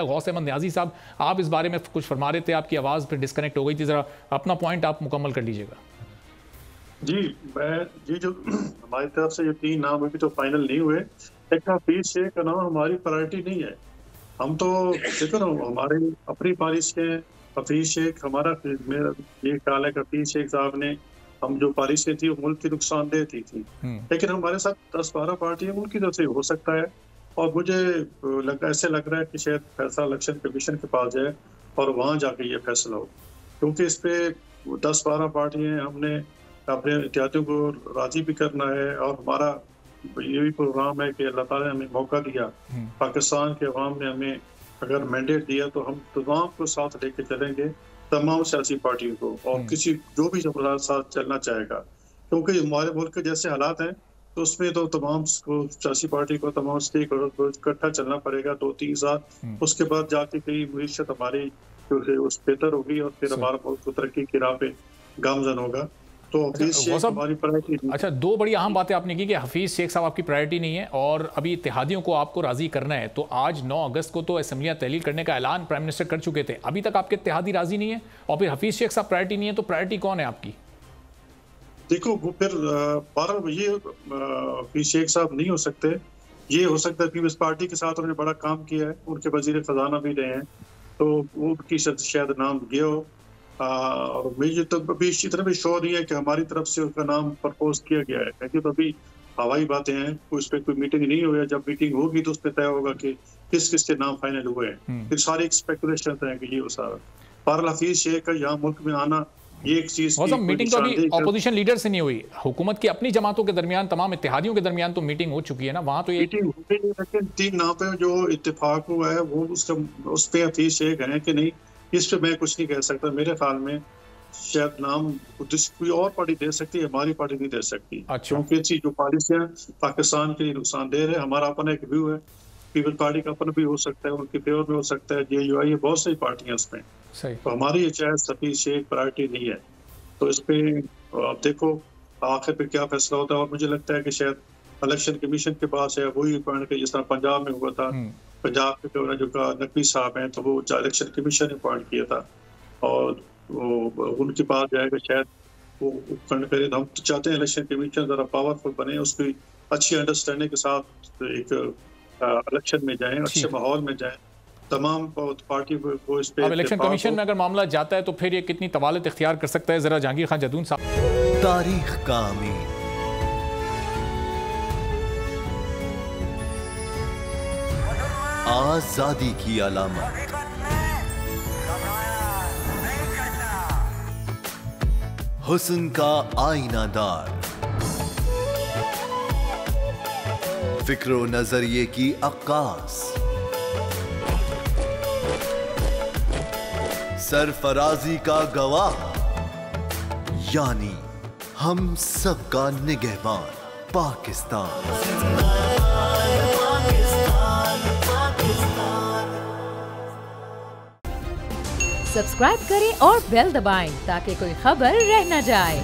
गौस अहमद न्याजी साहब, आप इस बारे में कुछ फरमा रहे थे, आपकी आवाज़ फिर डिस्कनेक्ट हो गई थी, ज़रा अपना पॉइंट आप मुकम्मल कर लीजिएगा। जी, ये जो हमारी तरफ से जो 3 नाम अभी तो फाइनल नहीं हुए, लेकिन हफीज शेख का नाम हमारी प्रायोरिटी नहीं है। हम तो देखो ना, हमारे अपनी पॉलिसी के हफीज शेख हमारा, मेरा ये ख्याल है कि हफीज शेख साहब ने हम जो पॉलिसी थी वो मुल्क की नुकसानदेह थी, लेकिन हमारे साथ 10-12 पार्टियां उनकी तरफ से हो सकता है। और मुझे ऐसे लग रहा है कि शायद फैसला इलेक्शन कमीशन के पास जाए और वहाँ जाके ये फैसला हो, क्योंकि इस पे 10-12 पार्टियां, हमने अपने इत्यादियों को राजी भी करना है। और हमारा ये भी प्रोग्राम है कि अल्लाह ताला ने हमें मौका दिया, पाकिस्तान के अवाम ने हमें अगर मैंडेट दिया तो हम तमाम को साथ लेके चलेंगे, तमाम सियासी पार्टियों को, और किसी जो भी हमारे साथ चलना चाहेगा, क्योंकि हमारे मुल्क के जैसे हालात हैं तो उसमें तो तमाम सियासी पार्टी को, तमाम स्टेक होल्डर को इकट्ठा चलना पड़ेगा 2-3 साल। उसके बाद जाके कई मईशत हमारी जो है उस बेहतर होगी और फिर हमारा मुल्क को तरक्की की राह पे गामजन होगा। तो हफीज शेख हमारी प्रायोरिटी नहीं। अच्छा, दो बड़ी अहम बातें आपने की कि हफीज शेख साहब आपकी प्रायोरिटी नहीं है और अभी इत्तेहादियों को आपको राजी करना है। तो आज 9 अगस्त को तो असेंबलियां तहलील करने का ऐलान प्राइम मिनिस्टर कर चुके थे, अभी तक आपके इत्तेहादी राजी नहीं है और फिर हफीज शेख साहब प्रायोरिटी नहीं है, तो प्रायोरिटी कौन है आपकी? देखो, वो फिर 12 ये हफीज शेख साहब नहीं हो सकते। ये हो सकता है पीपल्स पार्टी के साथ उन्होंने बड़ा काम किया है, उनके वजीर खजाना भी रहे हैं, तो वो की शायद नाम गया हो। और मुझे तो अभी इसी तरह भी शोर नहीं है कि हमारी तरफ से उसका नाम प्रपोज किया गया है, क्योंकि तो अभी हवाई बातें हैं, उस पर कोई मीटिंग नहीं हुई है। जब मीटिंग होगी तो उस पर तय होगा कि किस किस के नाम फाइनल हुए हैं। फिर सारे स्पेकुलेशन हैं कि ये वो सारा। पर हफीज शेख का यहाँ मुल्क में आना ये एक चीज, मीटिंग तो अभी ऑपोजिशन लीडर से नहीं हुई, हुकूमत की अपनी जमातों के दरमियान, तमाम इत्तेहादियों के दरमियान तो मीटिंग हो चुकी है ना, वहां तो ये मीटिंग हो गई, लेकिन 3 नाम पे जो इत्तेफाक हुआ है वो उस पे हफीज शेख है कि नहीं, इस पे मैं कुछ नहीं कह सकता। मेरे ख्याल में शायद नाम कोई और पार्टी दे सकती है, हमारी पार्टी नहीं दे सकती। अच्छा। क्योंकि जो पॉलिसियां पाकिस्तान के लिए नुकसानदेह है, हमारा अपना एक व्यू है, पीपल पार्टी का अपना भी हो सकता है, उनके फेवर में हो सकता है, JUI है, बहुत सारी पार्टियां उसमें। तो हमारी ये चाहे हफीज शेख प्रायोरिटी नहीं है। तो इस पे आप देखो आखिर पे क्या फैसला होता है। और मुझे लगता है कि शायद इलेक्शन कमीशन के पास है वही पॉइंट के, जिस तरह पंजाब में हुआ था, पंजाब के गवर्नर जो नकवी साहब हैं, तो वो इलेक्शन कमीशन ने अपॉइंट किया था और उनके पास जाएगा, शायद वो उपकरण करे। तो हम तो चाहते हैं इलेक्शन कमीशन जरा पावरफुल बने, उसकी अच्छी अंडरस्टैंडिंग के साथ एक इलेक्शन में जाएं, अच्छे माहौल में जाएं, तमाम पार्टी को इस पे। अब इलेक्शन कमीशन में अगर मामला जाता है तो फिर ये कितनी तवालत इख्तियार कर सकता है, जरा जहांगीर खान जदून साहब। तारीख का अमीर, आजादी की अलामत, हुस्न का आईनादार, फिक्रो नजरिए की अक्कास, सरफराजी का गवाह, यानी हम सबका निगहबान पाकिस्तान। सब्सक्राइब करें और बेल दबाएं ताकि कोई खबर रह न जाए।